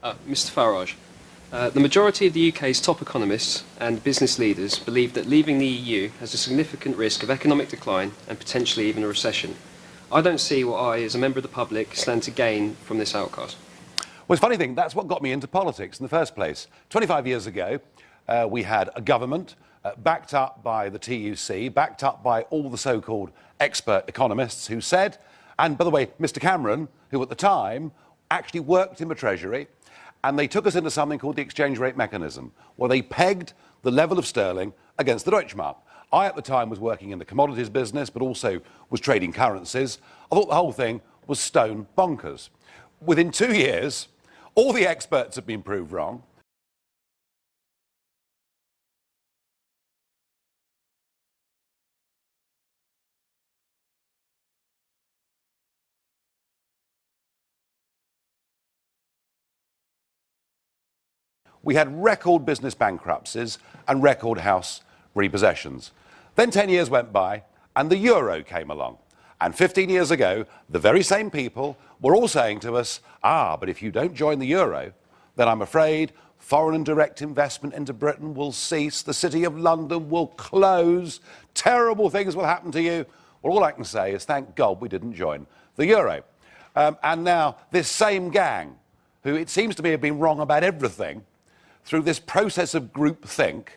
Mr Farage, the majority of the UK's top economists and business leaders believe that leaving the EU has a significant risk of economic decline and potentially even a recession. I don't see what I, as a member of the public, stand to gain from this outcast. Well, it's a funny thing, that's what got me into politics in the first place. 25 years ago, we had a government backed up by the TUC, backed up by all the so-called expert economists who said, and by the way, Mr Cameron, who at the time actually worked in the Treasury, and they took us into something called the exchange rate mechanism, where they pegged the level of sterling against the Deutschmark. I, at the time, was working in the commodities business, but also was trading currencies. I thought the whole thing was stone bonkers. Within 2 years, all the experts had been proved wrong. We had record business bankruptcies and record house repossessions. Then 10 years went by and the euro came along. And 15 years ago, the very same people were all saying to us, but if you don't join the euro, then I'm afraid foreign and direct investment into Britain will cease, the City of London will close, terrible things will happen to you. Well, all I can say is thank God we didn't join the euro. And now this same gang, who it seems to me have been wrong about everything, through this process of groupthink,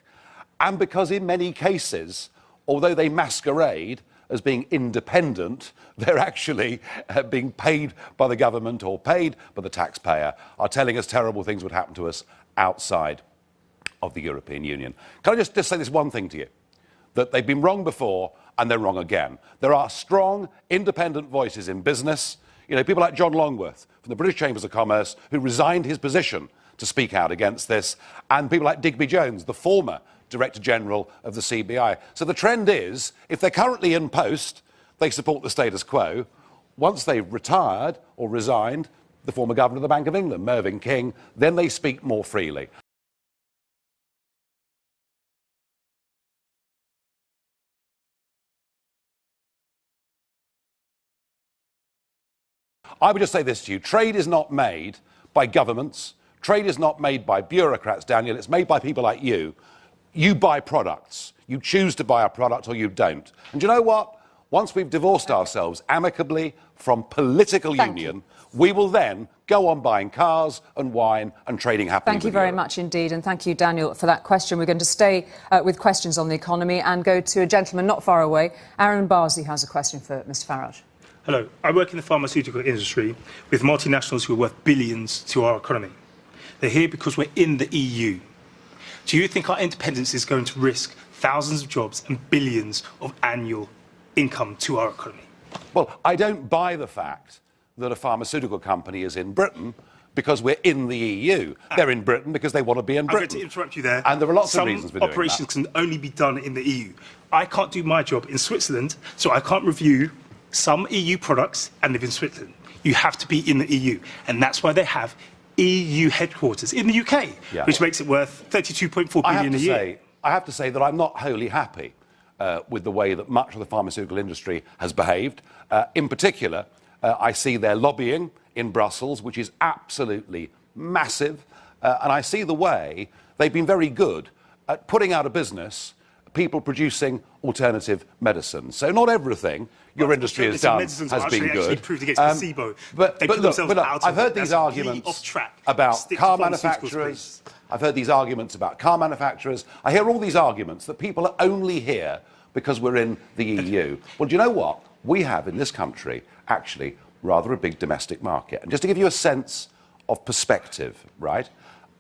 and because in many cases, although they masquerade as being independent, they're actually being paid by the government or paid by the taxpayer, are telling us terrible things would happen to us outside of the European Union. Can I just say this one thing to you? That they've been wrong before and they're wrong again. There are strong, independent voices in business. You know, people like John Longworth from the British Chambers of Commerce, who resigned his position to speak out against this, and people like Digby Jones, the former Director General of the CBI. So the trend is, if they're currently in post, they support the status quo. Once they've retired or resigned, the former Governor of the Bank of England, Mervyn King, then they speak more freely. I would just say this to you, trade is not made by governments, trade is not made by bureaucrats, Daniel, it's made by people like you. You buy products. You choose to buy a product or you don't. And you know what? Once we've divorced ourselves amicably from political union, we will then go on buying cars and wine and trading happily. Thank you very much indeed, and thank you, Daniel, for that question. We're going to stay with questions on the economy and go to a gentleman not far away. Aaron Barsley has a question for Mr Farage. Hello. I work in the pharmaceutical industry with multinationals who are worth billions to our economy. They're here because we're in the EU. Do you think our independence is going to risk thousands of jobs and billions of annual income to our economy? Well, I don't buy the fact that a pharmaceutical company is in Britain because we're in the EU. They're in Britain because they want to be in Britain. I'm going to interrupt you there. And there are lots of reasons for doing that. Some operations can only be done in the EU. I can't do my job in Switzerland, so I can't review some EU products and live in Switzerland. You have to be in the EU, and that's why they have EU headquarters in the UK, which makes it worth £32.4 billion a year. I have to say that I'm not wholly happy with the way that much of the pharmaceutical industry has behaved. In particular, I see their lobbying in Brussels, which is absolutely massive, and I see the way they've been very good at putting out of business people producing alternative medicine. So not everything your industry has done has been good. Proved against placebo. But look, I've heard these arguments about car manufacturers. I've heard these arguments about car manufacturers. I hear all these arguments that people are only here because we're in the EU. Well, do you know what? We have in this country actually rather a big domestic market. And just to give you a sense of perspective, right?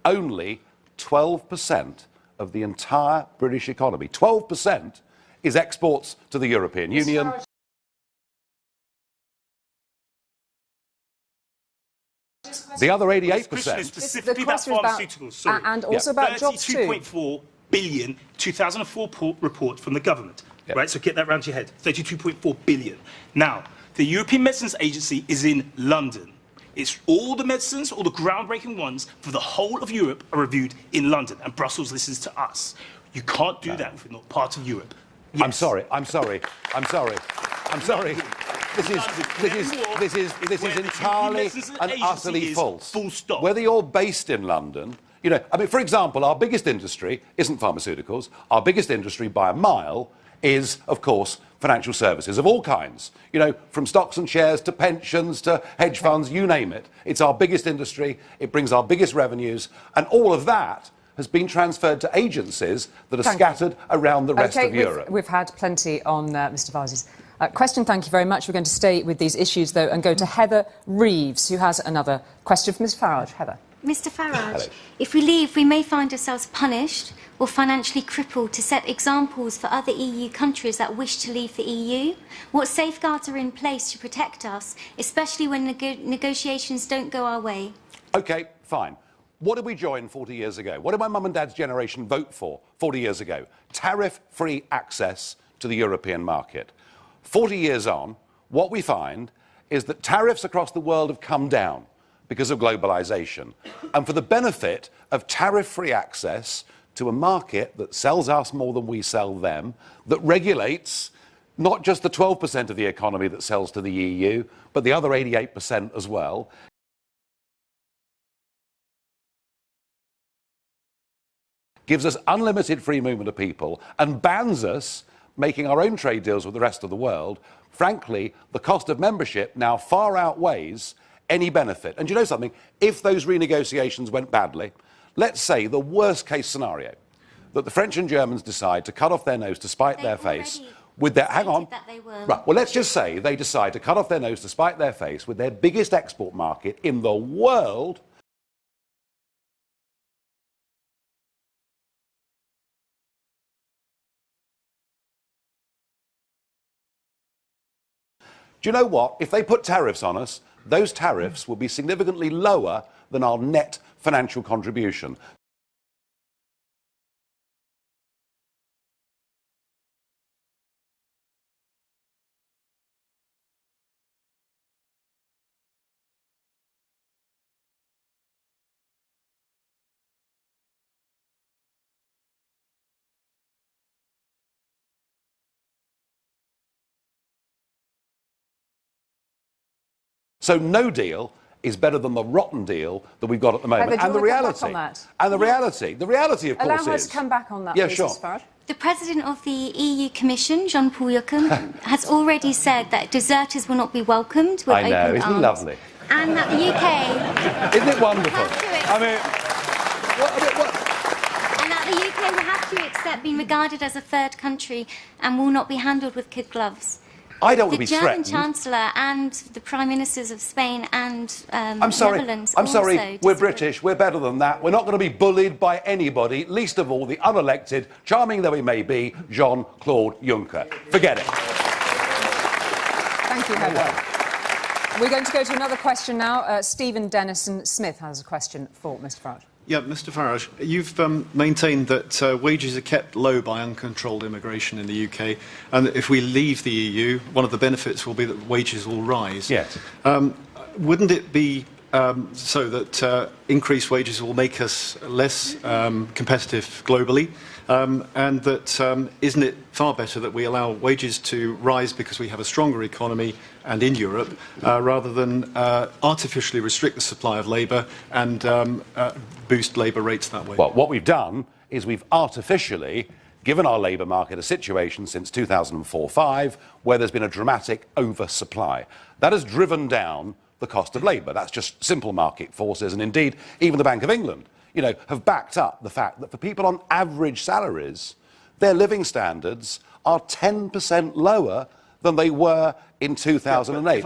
Only 12% of the entire British economy, 12%, is exports to the European Union. The other 88%. Specifically about pharmaceuticals, sorry. And also about jobs too. 32.4 billion 2004 report from the government. Right, so get that round your head. 32.4 billion. Now, the European Medicines Agency is in London. It's all the medicines, all the groundbreaking ones for the whole of Europe are reviewed in London, and Brussels listens to us. You can't do that if you're not part of Europe. Yes. I'm sorry. This is entirely and utterly false. Full stop. Whether you're based in London, you know, I mean, for example, our biggest industry isn't pharmaceuticals. Our biggest industry by a mile is, of course, financial services of all kinds. You know, from stocks and shares to pensions to hedge funds, you name it. It's our biggest industry. It brings our biggest revenues, and all of that has been transferred to agencies that are scattered around the rest of Europe. We've had plenty on Mr. Vazi's question. Thank you very much. We're going to stay with these issues, though, and go to Heather Reeves, who has another question for Ms. Farage. Heather. Mr. Farage, Hello. if we leave, we may find ourselves punished or financially crippled to set examples for other EU countries that wish to leave the EU. What safeguards are in place to protect us, especially when negotiations don't go our way? OK, fine. What did we join 40 years ago? What did my mum and dad's generation vote for 40 years ago? Tariff-free access to the European market. 40 years on, what we find is that tariffs across the world have come down because of globalisation. And for the benefit of tariff-free access to a market that sells us more than we sell them, that regulates not just the 12% of the economy that sells to the EU, but the other 88% as well, gives us unlimited free movement of people and bans us making our own trade deals with the rest of the world, frankly, the cost of membership now far outweighs any benefit. And do you know something? If those renegotiations went badly, let's say the worst case scenario, that the French and Germans decide to cut off their nose to spite their face with their... Hang on. Right, well, let's just say they decide to cut off their nose to spite their face with their biggest export market in the world. Do you know what? If they put tariffs on us, those tariffs will be significantly lower than our net financial contribution. So no deal is better than the rotten deal that we've got at the moment. Heather, and the reality, the reality, of course, allow her to come back on that, yeah, please, sure. Ms. Farage. The President of the EU Commission, Jean-Paul Juncker, has already said that deserters will not be welcomed with open arms. Isn't he lovely? And that the UK... Isn't it wonderful? And that the UK will have to accept being regarded as a third country and will not be handled with kid gloves. I don't want to be The German threatened. Chancellor and the Prime Ministers of Spain and I'm sorry, Netherlands I'm sorry, also we're disagree. British, we're better than that. We're not going to be bullied by anybody, least of all the unelected, charming though he may be, Jean-Claude Juncker. Forget it. Thank you, Heather. We're going to go to another question now. Stephen Dennison-Smith has a question for Mr. Farage. Yeah, Mr. Farage, you've maintained that wages are kept low by uncontrolled immigration in the UK, and that if we leave the EU, one of the benefits will be that wages will rise. Yes. Wouldn't it be so that increased wages will make us less competitive globally, and that isn't it far better that we allow wages to rise because we have a stronger economy and in Europe, rather than artificially restrict the supply of labour and boost labour rates that way? Well, what we've done is we've artificially given our labour market a situation since 2004-05 where there's been a dramatic oversupply. That has driven down the cost of labour. That's just simple market forces, and indeed even the Bank of England, you know, have backed up the fact that for people on average salaries, their living standards are 10% lower than they were in 2008.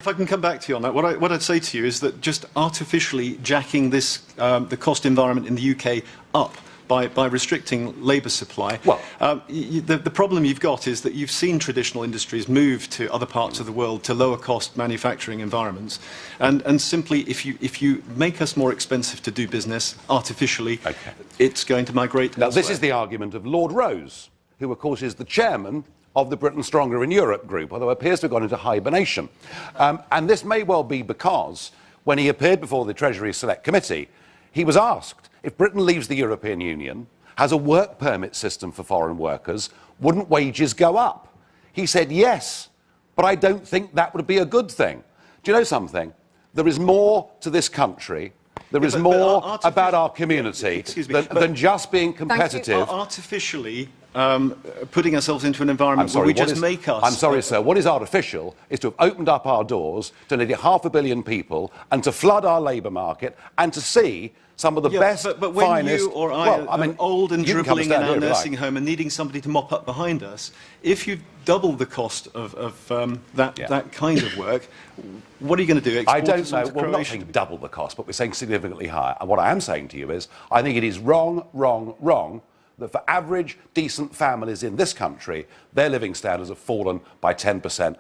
If I can come back to you on that, what I'd say to you is that just artificially jacking this, the cost environment in the UK up by restricting labour supply, well, the problem you've got is that you've seen traditional industries move to other parts of the world to lower cost manufacturing environments, and simply if you make us more expensive to do business artificially, okay, it's going to migrate now elsewhere. This is the argument of Lord Rose, who of course is the chairman of the Britain Stronger in Europe group, although appears to have gone into hibernation. And this may well be because when he appeared before the Treasury Select Committee, he was asked if Britain leaves the European Union, has a work permit system for foreign workers, wouldn't wages go up? He said yes, but I don't think that would be a good thing. Do you know something? There is more to this country. There is more about our community than just being competitive. Artificially putting ourselves into an environment where we just make us... I'm sorry, sir. What is artificial is to have opened up our doors to nearly 500 million people and to flood our labour market and to see some of the best, but when finest... you or I are old and dribbling in our nursing home and needing somebody to mop up behind us, if you double the cost of that kind of work, what are you going to do? I don't know. Well, we're not saying double the cost, but we're saying significantly higher. And what I am saying to you is, I think it is wrong that for average, decent families in this country, their living standards have fallen by 10%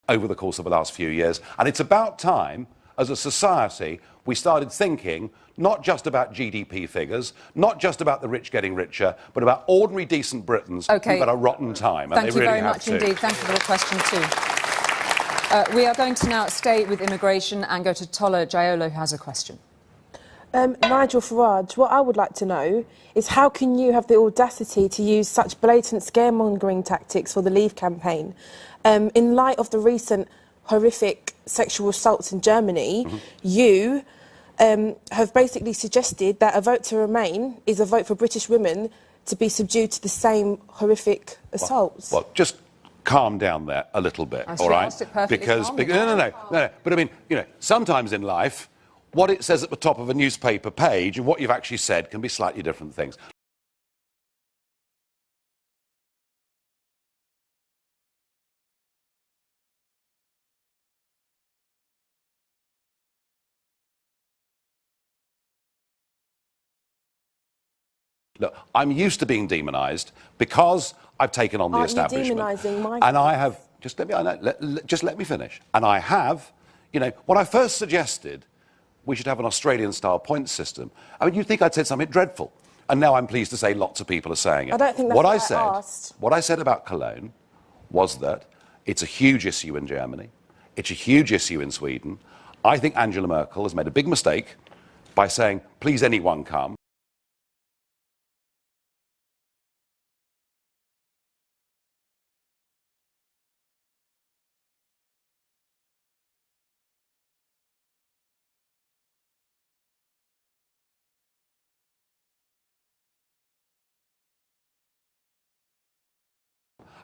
over the course of the last few years. And it's about time, as a society, we started thinking not just about GDP figures, not just about the rich getting richer, but about ordinary, decent Britons who've got a rotten time. Thank you very much indeed. Thank you for the question too. We are going to now stay with immigration and go to Tola Jaiolo, who has a question. Nigel Farage, what I would like to know is how can you have the audacity to use such blatant scaremongering tactics for the Leave campaign? In light of the recent horrific sexual assaults in Germany, you have basically suggested that a vote to Remain is a vote for British women to be subdued to the same horrific assaults. Well, just calm down there a little bit, all right? Because no. But I mean, you know, sometimes in life, what it says at the top of a newspaper page and what you've actually said can be slightly different things. Look, I'm used to being demonised because I've taken on the establishment. Aren't you demonising my... And I have... Just let me finish. And I have, you know, when I first suggested we should have an Australian-style points system, I mean, you'd think I'd said something dreadful. And now I'm pleased to say lots of people are saying it. I don't think that's what I asked. What I said about Cologne was that it's a huge issue in Germany. It's a huge issue in Sweden. I think Angela Merkel has made a big mistake by saying, please anyone come.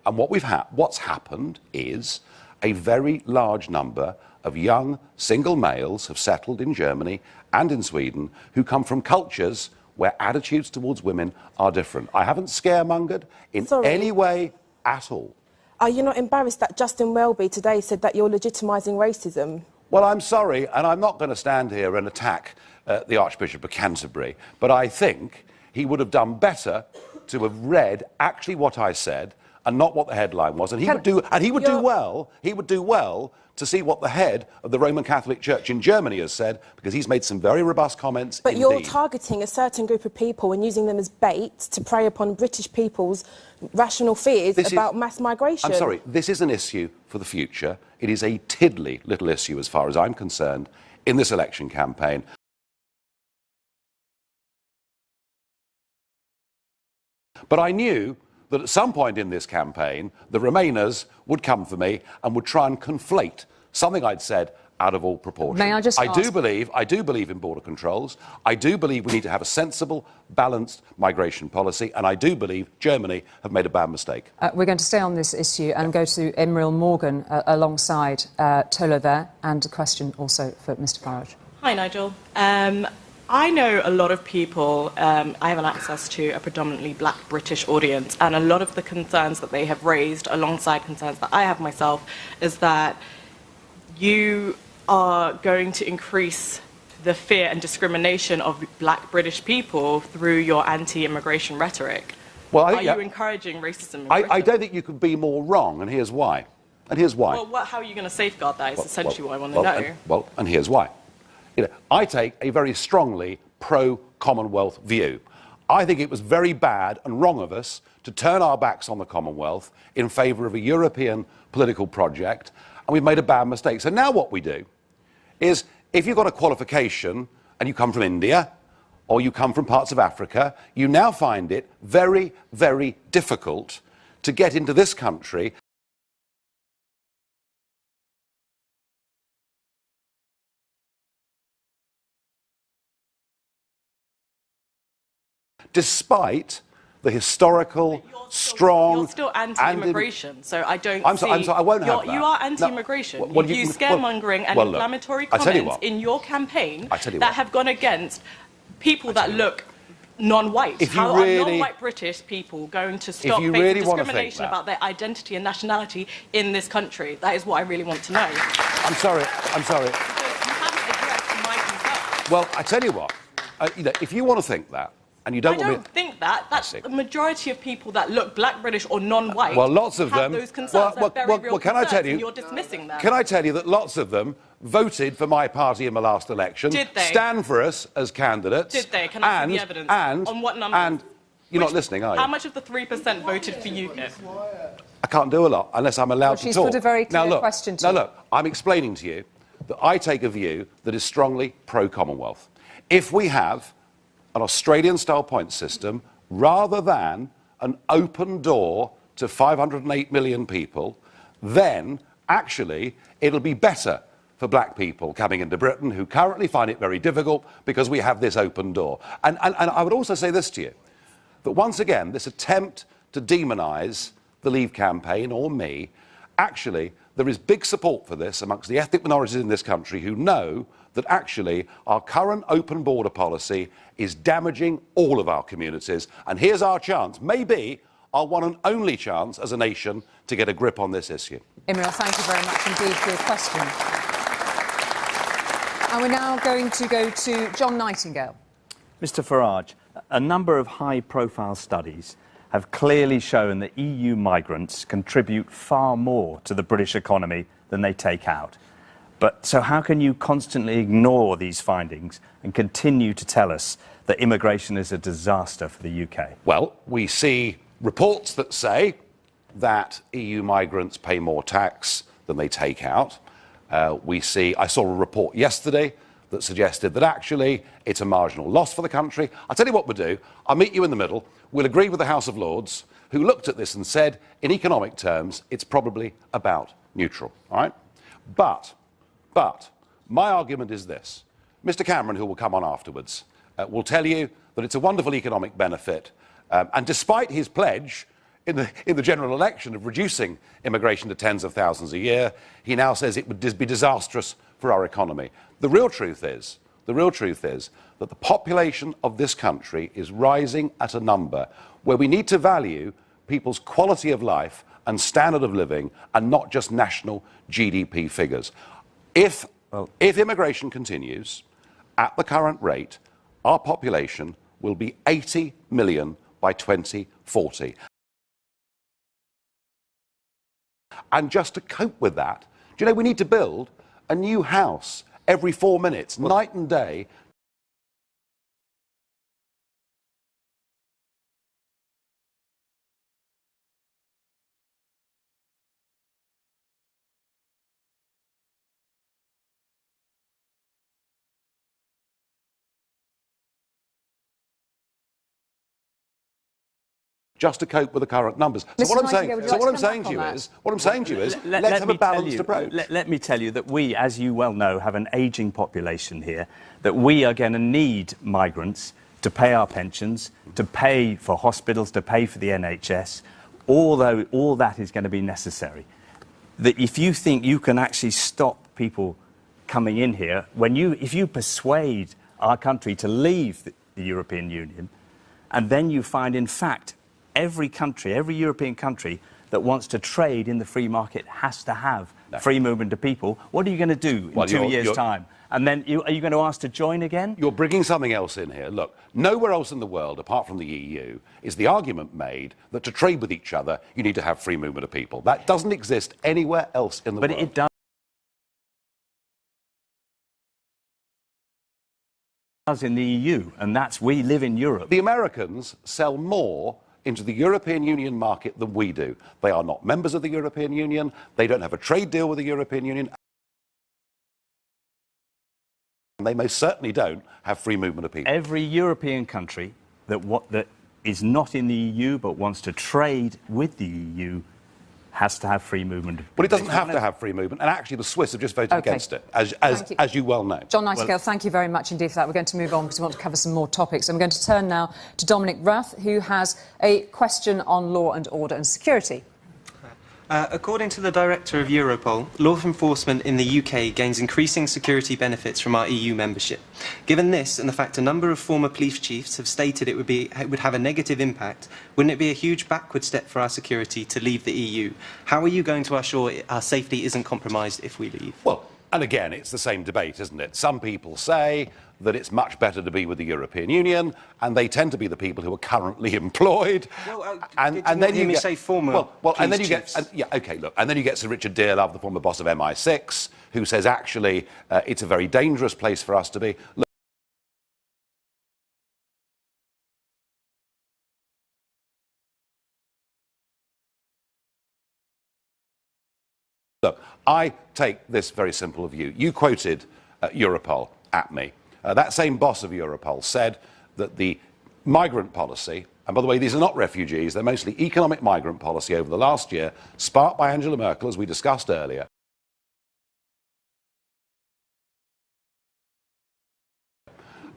And what's happened is a very large number of young single males have settled in Germany and in Sweden who come from cultures where attitudes towards women are different. I haven't scaremongered in any way at all. Are you not embarrassed that Justin Welby today said that you're legitimising racism? Well, I'm sorry, and I'm not going to stand here and attack the Archbishop of Canterbury, but I think he would have done better to have read actually what I said and not what the headline was. And he would do well to see what the head of the Roman Catholic Church in Germany has said, because he's made some very robust comments. But you're targeting a certain group of people and using them as bait to prey upon British people's rational fears about mass migration. I'm sorry, this is an issue for the future. It is a tiddly little issue, as far as I'm concerned, in this election campaign. But I knew that at some point in this campaign, the Remainers would come for me and would try and conflate something I'd said out of all proportion. May I just ask... I do believe in border controls. I do believe we need to have a sensible, balanced migration policy, and I do believe Germany have made a bad mistake. We're going to stay on this issue and go to Emril Morgan alongside Tola there, and a question also for Mr Farage. Hi, Nigel. I know a lot of people, I have an access to a predominantly black British audience, and a lot of the concerns that they have raised, alongside concerns that I have myself, is that you are going to increase the fear and discrimination of black British people through your anti-immigration rhetoric. Well, are you encouraging racism in Britain? I don't think you could be more wrong, and here's why. Well, how are you going to safeguard that is essentially what I want to know. And here's why. You know, I take a very strongly pro-Commonwealth view. I think it was very bad and wrong of us to turn our backs on the Commonwealth in favour of a European political project, and we've made a bad mistake. So now what we do is if you've got a qualification and you come from India or you come from parts of Africa, you now find it very, very difficult to get into this country despite the historical, strong... You're still anti-immigration, so I don't I'm sorry, I won't have that. You are anti-immigration. No, You've used scaremongering and inflammatory comments in your campaign that have gone against people that look non-white. How are non-white British people going to stop facing discrimination about their identity and nationality in this country? That is what I really want to know. I'm sorry. Because you haven't addressed my concern. Well, I tell you what, if you want to think that, and you don't I don't think that. That's the majority of people that look black, British or non-white. Well, lots of them... those concerns. They're very real can I tell you... and you're dismissing them. Can I tell you that lots of them voted for my party in the last election, Did they? stand for us as candidates... Did they? Can I see the evidence? On what numbers? And you're not listening, are you? How much of the 3% voted for you? I can't do a lot unless I'm allowed to talk. She's put a very clear question to you. Now, look, I'm explaining to you that I take a view that is strongly pro-Commonwealth. If we have an Australian-style point system, rather than an open door to 508 million people, then actually it'll be better for black people coming into Britain who currently find it very difficult because we have this open door. And I would also say this to you, that once again, this attempt to demonise the Leave campaign, or me, actually, there is big support for this amongst the ethnic minorities in this country who know that actually our current open border policy is damaging all of our communities. And here's our chance, maybe our one and only chance as a nation to get a grip on this issue. Imran, thank you very much indeed for your question. And we're now going to go to John Nightingale. Mr Farage, a number of high-profile studies have clearly shown that EU migrants contribute far more to the British economy than they take out. So how can you constantly ignore these findings and continue to tell us that immigration is a disaster for the UK? Well, we see reports that say that EU migrants pay more tax than they take out. I saw a report yesterday that suggested that actually it's a marginal loss for the country. I'll tell you what we'll do. I'll meet you in the middle. We'll agree with the House of Lords, who looked at this and said, in economic terms, it's probably about neutral, all right? But my argument is this. Mr Cameron, who will come on afterwards, will tell you that it's a wonderful economic benefit. And despite his pledge in the general election of reducing immigration to tens of thousands a year, he now says it would be disastrous for our economy. The real truth is that the population of this country is rising at a number where we need to value people's quality of life and standard of living and not just national GDP figures. If immigration continues at the current rate, our population will be 80 million by 2040. And just to cope with that, do you know we need to build a new house every 4 minutes, night and day. Just to cope with the current numbers. So what I'm saying to you is, let's have a balanced approach. Let me tell you that we, as you well know, have an ageing population here, that we are going to need migrants to pay our pensions, to pay for hospitals, to pay for the NHS, although all that is going to be necessary. That if you think you can actually stop people coming in here, if you persuade our country to leave the European Union, and then you find, in fact, every European country that wants to trade in the free market has to have free movement of people. What are you going to do in 2 years' time? And then are you going to ask to join again? You're bringing something else in here. Look, nowhere else in the world, apart from the EU, is the argument made that to trade with each other, you need to have free movement of people. That doesn't exist anywhere else in the world. But it does in the EU, and we live in Europe. The Americans sell more into the European Union market than we do. They are not members of the European Union. They don't have a trade deal with the European Union. They most certainly don't have free movement of people. Every European country that is not in the EU but wants to trade with the EU has to have free movement. Well, it doesn't have to have free movement, and actually the Swiss have just voted against it, as you well know. John Nightingale, thank you very much indeed for that. We're going to move on because we want to cover some more topics. I'm going to turn now to Dominic Rath, who has a question on law and order and security. According to the Director of Europol, law enforcement in the UK gains increasing security benefits from our EU membership. Given this, and the fact a number of former police chiefs have stated it would have a negative impact, wouldn't it be a huge backward step for our security to leave the EU? How are you going to assure our safety isn't compromised if we leave? Well, and again, it's the same debate, isn't it? Some people say that it's much better to be with the European Union, and they tend to be the people who are currently employed. Well, and then then you get, say former and then you chiefs. and then you get Sir Richard Dearlove, the former boss of MI6, who says actually it's a very dangerous place for us to be. Look, I take this very simple view. You quoted Europol at me. That same boss of Europol said that the migrant policy, and by the way, these are not refugees, they're mostly economic migrant policy over the last year, sparked by Angela Merkel, as we discussed earlier,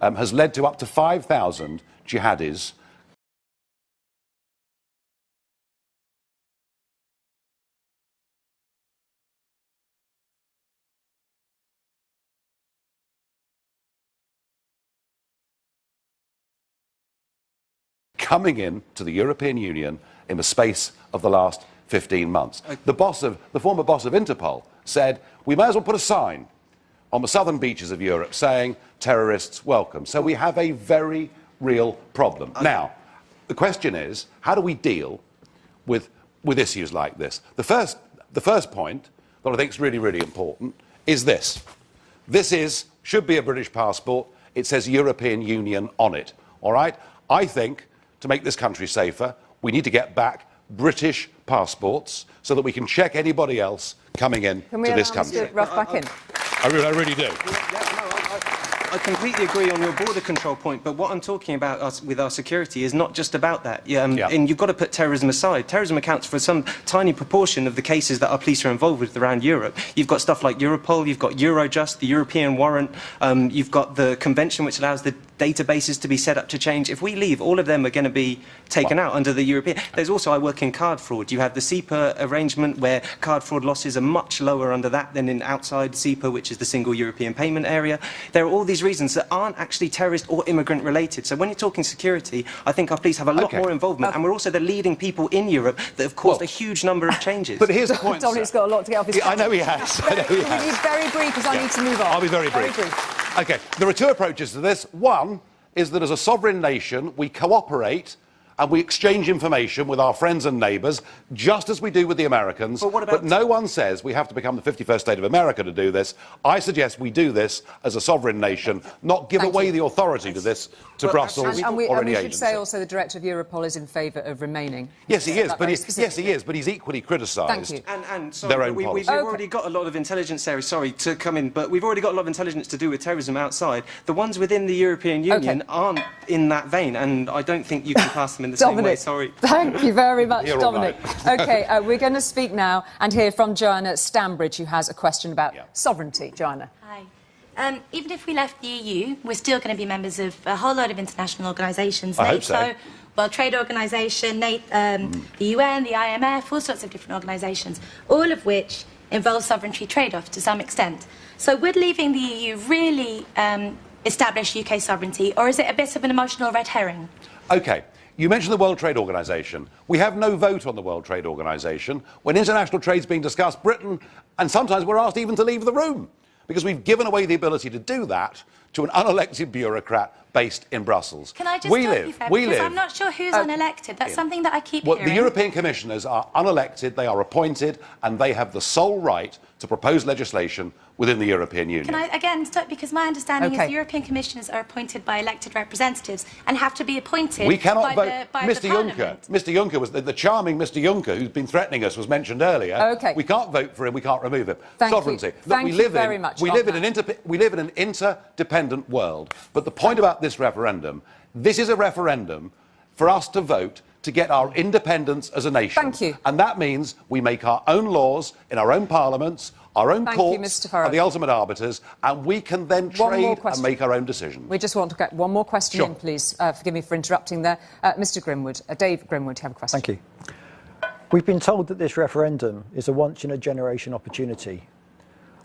has led to up to 5,000 jihadis coming in to the European Union in the space of the last 15 months. The former boss of Interpol said, we may as well put a sign on the southern beaches of Europe saying, terrorists welcome. So we have a very real problem. Now, the question is, how do we deal with issues like this? The first point that I think is really, really important is this. This should be a British passport. It says European Union on it, all right? I think to make this country safer, we need to get back British passports so that we can check anybody else coming in to this country. Can we allow Mr. Ruff back in? I really do. I completely agree on your border control point, but what I'm talking about with our security is not just about that. And you've got to put terrorism aside. Terrorism accounts for some tiny proportion of the cases that our police are involved with around Europe. You've got stuff like Europol, you've got Eurojust, the European warrant, you've got the convention which allows the databases to be set up to change. If we leave, all of them are going to be taken out under the European. There's also, I work in card fraud. You have the SEPA arrangement where card fraud losses are much lower under that than in outside SEPA, which is the single European payment area. There are all these reasons that aren't actually terrorist or immigrant related. So when you're talking security, I think our police have a lot more involvement, and we're also the leading people in Europe that have caused a huge number of changes. But here's the point, Dominic's got a lot to get off his I know he has. I know he has. He's very brief because I need to move on. I'll be very brief. OK, there are two approaches to this. One is that as a sovereign nation, we cooperate and we exchange information with our friends and neighbours, just as we do with the Americans. But no one says we have to become the 51st state of America to do this. I suggest we do this as a sovereign nation, not give away the authority to this to Brussels or any agency. And we should say also the Director of Europol is in favour of remaining. Yes, he is, but he's equally criticised their own policy. We've already got a lot of intelligence areas, sorry to come in, but we've already got a lot of intelligence to do with terrorism outside. The ones within the European Union aren't in that vein, and I don't think you can pass them in the same way, sorry. Thank you very much, Dominic. OK, we're going to speak now and hear from Joanna Stambridge, who has a question about sovereignty. Joanna. Hi. Even if we left the EU, we're still going to be members of a whole load of international organisations. I hope so. World Trade Organisation, the UN, the IMF, all sorts of different organisations, all of which involve sovereignty trade-off to some extent. So would leaving the EU really establish UK sovereignty, or is it a bit of an emotional red herring? OK. You mentioned the World Trade Organization. We have no vote on the World Trade Organization. When international trade's being discussed, Britain, and sometimes we're asked even to leave the room, because we've given away the ability to do that to an unelected bureaucrat based in Brussels. Can I just stop you there? Because I'm not sure who's unelected. That's something that I keep hearing. The European commissioners are unelected, they are appointed, and they have the sole right to propose legislation within the European Union. Can I again stop? Because my understanding Okay. is European commissioners are appointed by elected representatives and have to be appointed We cannot vote. by Mr. the Juncker, Parliament. Mr. Juncker was the charming Mr. Juncker who's been threatening us was mentioned earlier. Okay. We can't vote for him. We can't remove him. Thank you. Sovereignty. Look, Thank we you live very in much we on live in that. we live in an interdependent world. But the point about this referendum, this is a referendum for us to vote to get our independence as a nation. Thank you. And that means we make our own laws in our own parliaments. Our own Thank you, courts Mr. Farage. are the ultimate arbiters, and we can then One more trade and question. make our own decisions. We just want to get one more question Sure. in, please. Forgive me for interrupting there. Mr. Grimwood, Dave Grimwood, you have a question. Thank you. We've been told that this referendum is a once-in-a-generation opportunity.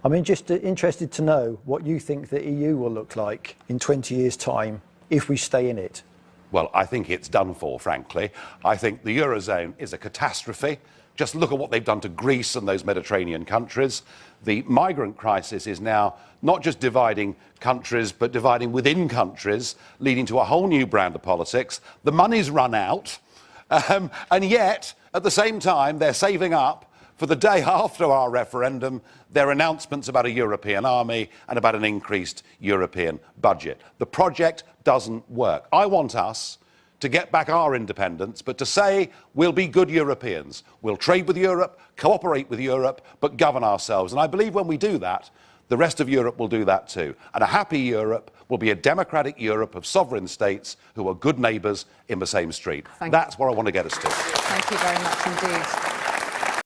I'm just interested to know what you think the EU will look like in 20 years' time if we stay in it. Well, I think it's done for, frankly. I think the Eurozone is a catastrophe. Just look at what they've done to Greece and those Mediterranean countries. The migrant crisis is now not just dividing countries, but dividing within countries, leading to a whole new brand of politics. The money's run out, and yet, at the same time, they're saving up for the day after our referendum, their announcements about a European army and about an increased European budget. The project doesn't work. I want us to get back our independence, but to say we'll be good Europeans. We'll trade with Europe, cooperate with Europe, but govern ourselves. And I believe when we do that, the rest of Europe will do that too. And a happy Europe will be a democratic Europe of sovereign states who are good neighbours in the same street. That's where I want to get us to. Thank you very much indeed.